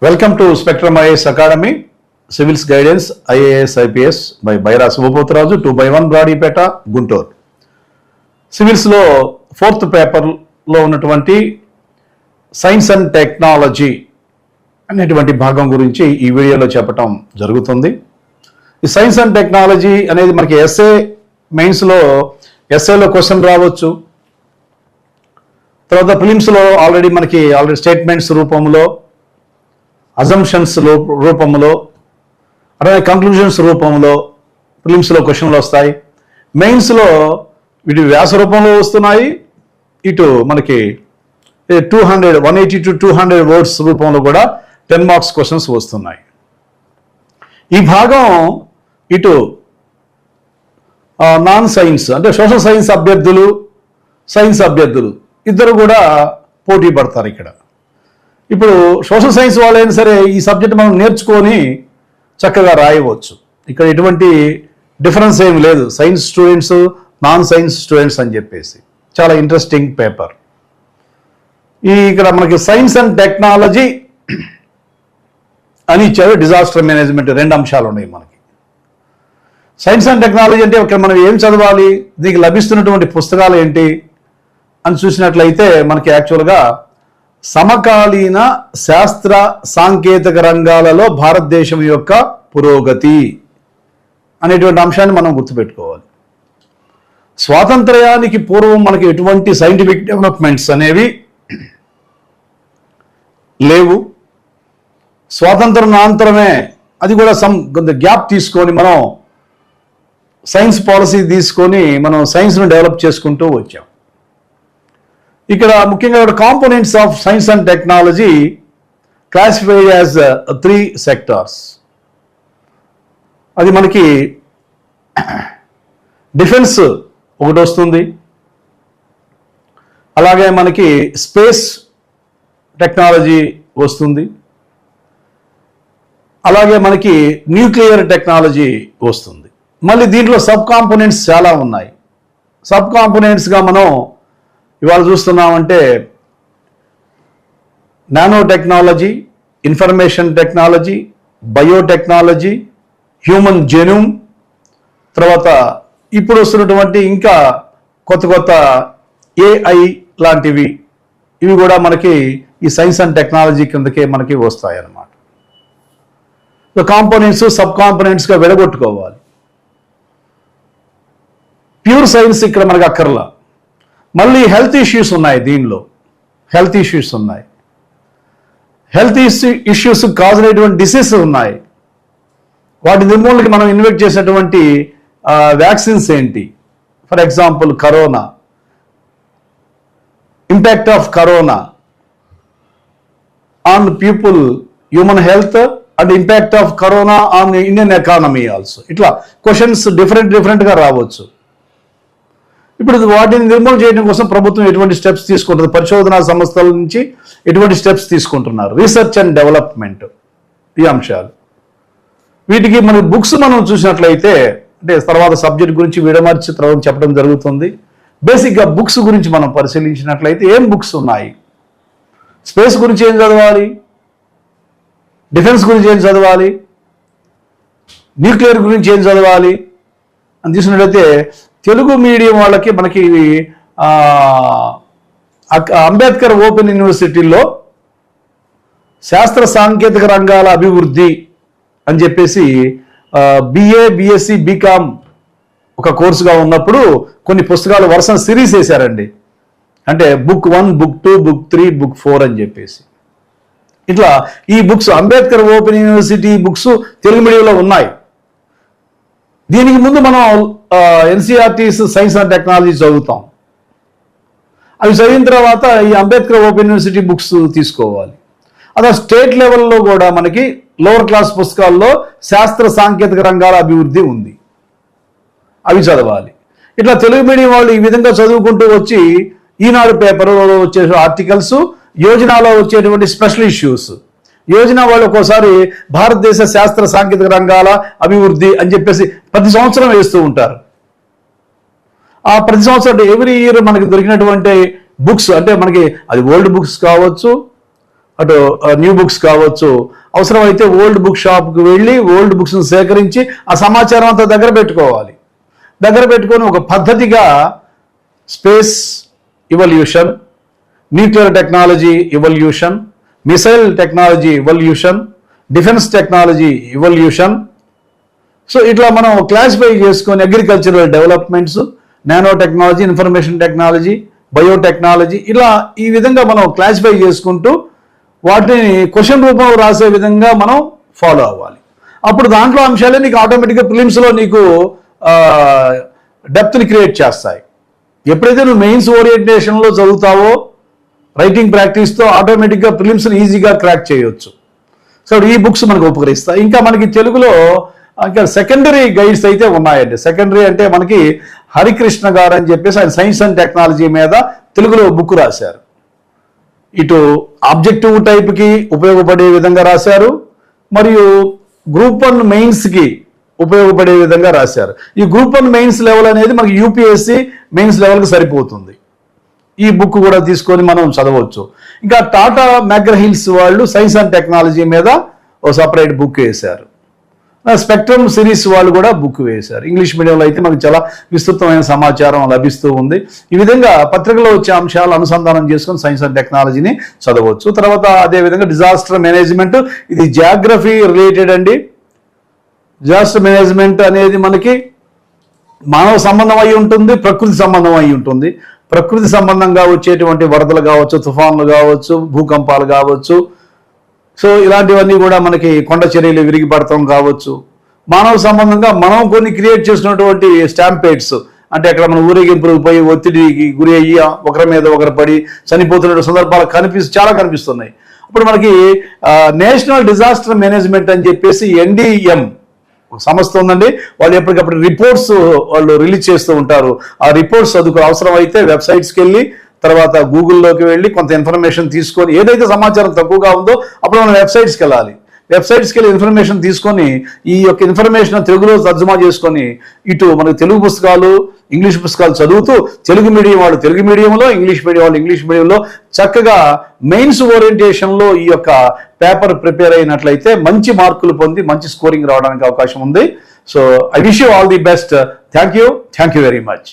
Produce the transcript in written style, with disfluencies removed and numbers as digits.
Welcome to Spectrum IAS Academy, Civils Guidance, IAS, IPS by Baira Subhapotraju, 2/1 Bradipeta, Guntur. Civils లో 4th పేపర్లో ఉన్నటువంటి science and technology అనేటువంటి భాగం గురించి ఈ వీడియోలో చెప్పటం జరుగుతుంది. ఈ సైన్స్ అండ్ టెక్నాలజీ అనేది మనకి మెయిన్స్లో ఎస్ఏలో క్వశ్చన్ రావచ్చు. తర్వాత ప్రిలిమ్స్లో ఆల్రెడీ స్టేట్మెంట్స్ రూపంలో, అజంప్షన్స్ రూపంలో, అలాగే కంక్లూజన్స్ రూపంలో ప్రిలిమ్స్లో క్వశ్చన్లు వస్తాయి. మెయిన్స్లో వీటి వ్యాస రూపంలో వస్తున్నాయి. ఇటు మనకి 180 to 200 వర్డ్స్ రూపంలో కూడా 10 మార్క్స్ క్వశ్చన్స్ వస్తున్నాయి. ఈ భాగం ఇటు నాన్ సైన్స్ అంటే సోషల్ సైన్స్ అభ్యర్థులు, సైన్స్ అభ్యర్థులు ఇద్దరు కూడా పోటీ పడతారు. ఇప్పుడు సోషల్ సైన్స్ వాళ్ళైనా సరే ఈ సబ్జెక్ట్ మనం నేర్చుకొని చక్కగా రాయవచ్చు. ఇక్కడ ఎటువంటి డిఫరెన్స్ ఏమి లేదు. Science students, non science students అని చెప్పేసి చాలా ఇంట్రెస్టింగ్ పేపర్. ఇక్కడ మనకి సైన్స్ అండ్ టెక్నాలజీ అని ఇచ్చారు. డిజాస్టర్ మేనేజ్మెంట్ 2 అంశాలు ఉన్నాయి మనకి. సైన్స్ అండ్ టెక్నాలజీ అంటే ఇక్కడ మనం ఏం చదవాలి, దీనికి లభిస్తున్నటువంటి పుస్తకాలు ఏంటి అని చూసినట్లయితే మనకి యాక్చువల్గా సమకాలీన శాస్త్ర సాంకేతిక రంగాలలో భారతదేశం యొక్క పురోగతి అనేటువంటి అంశాన్ని మనం గుర్తుపెట్టుకోవాలి. స్వాతంత్ర్యానికి పూర్వం మనకి ఎటువంటి సైంటిఫిక్ డెవలప్మెంట్స్ అనేవి లేవు. స్వాతంత్రానంతరమే అది కూడా కొంత గ్యాప్ తీసుకొని మనం సైన్స్ పాలసీ తీసుకొని మనం సైన్స్ను డెవలప్ చేసుకుంటూ వచ్చాం. ఇక్కడ ముఖ్యంగా components of science and technology classified as 3 sectors. అది మనకి డిఫెన్స్ ఒకటి వస్తుంది, అలాగే మనకి స్పేస్ టెక్నాలజీ వస్తుంది, అలాగే మనకి న్యూక్లియర్ టెక్నాలజీ వస్తుంది. మళ్ళీ దీంట్లో సబ్ కాంపోనెంట్స్ చాలా ఉన్నాయి. సబ్ కాంపోనెంట్స్గా మనం ఇవాళ చూస్తున్నామంటే nano technology, information technology, biotechnology, human genome, తర్వాత ఇప్పుడు వస్తున్నటువంటి ఇంకా కొత్త ఏఐ లాంటివి, ఇవి కూడా మనకి ఈ సైన్స్ అండ్ టెక్నాలజీ కిందకే మనకి వస్తాయి అన్నమాట. కాంపోనెంట్స్ సబ్ కాంపోనెంట్స్గా విడగొట్టుకోవాలి. ప్యూర్ సైన్స్ ఇక్కడ మనకి అక్కర్లా. మళ్ళీ హెల్త్ ఇష్యూస్ ఉన్నాయి. దీనిలో హెల్త్ ఇష్యూస్ ఉన్నాయి. హెల్త్ ఇష్యూస్ కాజ్ అయినటువంటి డిసీజెస్ ఉన్నాయి. వాటి నిర్మూలనకి మనం ఇన్వెస్ట్ చేసేటువంటి వ్యాక్సిన్స్ ఏంటి? For example corona, impact of corona on people, human health and impact of corona on Indian economy also. ఇట్లా క్వశ్చన్స్ డిఫరెంట్గా రావచ్చు. ఇప్పుడు వాటిని నిర్మూలన చేయడం కోసం ప్రభుత్వం ఎటువంటి స్టెప్స్ తీసుకుంటుంది, పరిశోధనా సంస్థల నుంచి ఎటువంటి స్టెప్స్ తీసుకుంటున్నారు, రీసెర్చ్ అండ్ డెవలప్మెంట్, ఈ అంశాలు. వీటికి మన బుక్స్ మనం చూసినట్లయితే అంటే తర్వాత సబ్జెక్ట్ గురించి విడమర్చి తర్వాత చెప్పడం జరుగుతుంది. బేసిక్గా బుక్స్ గురించి మనం పరిశీలించినట్లయితే ఏం బుక్స్ ఉన్నాయి, స్పేస్ గురించి ఏం చదవాలి, డిఫెన్స్ గురించి ఏం చదవాలి, న్యూక్లియర్ గురించి ఏం చదవాలి అని చూసినట్లయితే తెలుగు మీడియం వాళ్ళకి మనకి అంబేద్కర్ ఓపెన్ యూనివర్సిటీలో శాస్త్ర సాంకేతిక రంగాల అభివృద్ధి అని చెప్పేసి బిఏ, బిఎస్సి, బీకామ్ ఒక కోర్సుగా ఉన్నప్పుడు కొన్ని పుస్తకాలు వరుస సిరీస్ వేశారండి. అంటే బుక్ 1, బుక్ 2, బుక్ 3, బుక్ 4 అని చెప్పేసి ఇట్లా ఈ books Ambedkar open university books Telugu మీడియంలో ఉన్నాయి. దీనికి ముందు మనం ఎన్సీఆర్టీస్ సైన్స్ అండ్ టెక్నాలజీ చదువుతాం. అవి చదివిన తర్వాత ఈ అంబేద్కర్ ఓపెన్ యూనివర్సిటీ బుక్స్ తీసుకోవాలి. అదే స్టేట్ లెవెల్లో కూడా మనకి లోవర్ క్లాస్ పుస్తకాల్లో శాస్త్ర సాంకేతిక రంగాల అభివృద్ధి ఉంది, అవి చదవాలి. ఇట్లా తెలుగు మీడియం వాళ్ళు ఈ విధంగా చదువుకుంటూ వచ్చి ఈనాడు పేపర్లో వచ్చే ఆర్టికల్స్, యోజనలో వచ్చేటువంటి స్పెషల్ ఇష్యూస్, యోజన వాళ్ళు ఒక్కోసారి భారతదేశ శాస్త్ర సాంకేతిక రంగాల అభివృద్ధి అని చెప్పేసి ప్రతి సంవత్సరం వేస్తూ ఉంటారు. ఆ ప్రతి సంవత్సరం ఎవ్రీ ఇయర్ మనకి దొరికినటువంటి బుక్స్ అంటే మనకి అది ఓల్డ్ బుక్స్ కావచ్చు, అటు న్యూ బుక్స్ కావచ్చు, అవసరమైతే ఓల్డ్ బుక్ షాప్కి వెళ్ళి ఓల్డ్ బుక్స్ని సేకరించి ఆ సమాచారం అంతా దగ్గర పెట్టుకోవాలి. దగ్గర పెట్టుకొని ఒక పద్ధతిగా space evolution, nuclear technology evolution, missile technology evolution, defence technology evolution, so ఇట్లా మనం క్లాసిఫై చేసుకొని agricultural developments, nano technology, information technology, biotechnology, ఇలా ఈ విధంగా మనం క్లాసిఫై చేసుకుంటూ వాటిని క్వశ్చన్ రూపంలో రాసే విధంగా మనం ఫాలో అవ్వాలి. అప్పుడు దాంట్లో అంశాలే నీకు ఆటోమేటిక్గా ప్రిలిమ్స్లో నీకు డెప్త్ని క్రియేట్ చేస్తాయి. ఎప్పుడైతే నువ్వు మెయిన్స్ ఓరియంటేషన్లో చదువుతావో రైటింగ్ ప్రాక్టీస్తో ఆటోమేటిక్గా ప్రిలిమ్స్ని ఈజీగా క్రాక్ చేయొచ్చు. సో ఈ బుక్స్ మనకు ఉపకరిస్తాయి. ఇంకా మనకి తెలుగులో ఇంకా సెకండరీ గైడ్స్ అయితే ఉన్నాయండి. సెకండరీ అంటే మనకి హరికృష్ణ గారు అని చెప్పేసి ఆయన సైన్స్ అండ్ టెక్నాలజీ మీద తెలుగులో బుక్ రాశారు. ఇటు ఆబ్జెక్టివ్ టైప్కి ఉపయోగపడే విధంగా రాశారు, మరియు గ్రూప్ 1 మెయిన్స్కి ఉపయోగపడే విధంగా రాశారు. ఈ గ్రూప్ 1 మెయిన్స్ లెవెల్ అనేది మనకి యూపీఎస్సీ మెయిన్స్ లెవెల్కి సరిపోతుంది. ఈ బుక్ కూడా తీసుకొని మనం చదవచ్చు. ఇంకా టాటా మ్యాగ్రహిల్స్ వాళ్ళు సైన్స్ అండ్ టెక్నాలజీ మీద ఓ సపరేట్ బుక్ వేశారు. స్పెక్ట్రమ్ సిరీస్ వాళ్ళు కూడా బుక్ వేశారు. ఇంగ్లీష్ మీడియంలో అయితే మనకు చాలా విస్తృతమైన సమాచారం లభిస్తూ ఉంది. ఈ విధంగా పత్రికలో వచ్చే అంశాలు అనుసంధానం చేసుకొని సైన్స్ అండ్ టెక్నాలజీని చదవచ్చు. తర్వాత అదేవిధంగా డిజాస్టర్ మేనేజ్మెంట్, ఇది జాగ్రఫీ రిలేటెడ్ అండి. డిజాస్టర్ మేనేజ్మెంట్ అనేది మనకి మానవ సంబంధం అయి ఉంటుంది, ప్రకృతి సంబంధం అయి ఉంటుంది. ప్రకృతి సంబంధంగా వచ్చేటువంటి వరదలు కావచ్చు, తుఫాన్లు కావచ్చు, భూకంపాలు కావచ్చు, సో ఇలాంటివన్నీ కూడా మనకి కొండ చర్యలు విరిగి పడటం కావచ్చు. మానవ సంబంధంగా మనం కొన్ని క్రియేట్ చేసినటువంటి స్టాంపేడ్స్, అంటే అక్కడ మనం ఊరేగింపులకు పోయి ఒత్తిడికి గురి అయ్యి ఒకరి మీద ఒకరు పడి చనిపోతున్న సందర్భాలు చాలా కనిపిస్తున్నాయి. ఇప్పుడు మనకి నేషనల్ డిజాస్టర్ మేనేజ్మెంట్ అని చెప్పేసి NDM సంస్థ ఉందండి. వాళ్ళు ఎప్పటికప్పుడు రిపోర్ట్స్ వాళ్ళు రిలీజ్ చేస్తూ ఉంటారు. ఆ రిపోర్ట్స్ చదువుకు అవసరం అయితే వెబ్సైట్స్కి వెళ్ళి, తర్వాత గూగుల్లోకి వెళ్ళి కొంత ఇన్ఫర్మేషన్ తీసుకొని, ఏదైతే సమాచారం తక్కువగా ఉందో అప్పుడు మనం వెబ్సైట్స్కి వెళ్ళాలి. వెబ్సైట్స్కి వెళ్ళి ఇన్ఫర్మేషన్ తీసుకొని ఈ యొక్క ఇన్ఫర్మేషన్ తెలుగులో తర్జుమా చేసుకొని ఇటు మనకు తెలుగు పుస్తకాలు, ఇంగ్లీష్ పుస్తకాలు చదువుతూ తెలుగు మీడియం వాళ్ళు తెలుగు మీడియంలో, ఇంగ్లీష్ మీడియం వాళ్ళు ఇంగ్లీష్ మీడియంలో చక్కగా మెయిన్స్ ఓరియంటేషన్లో ఈ యొక్క పేపర్ ప్రిపేర్ అయినట్లయితే మంచి మార్కులు పొంది మంచి స్కోరింగ్ రావడానికి అవకాశం ఉంది. So I wish you all the best. Thank you very much.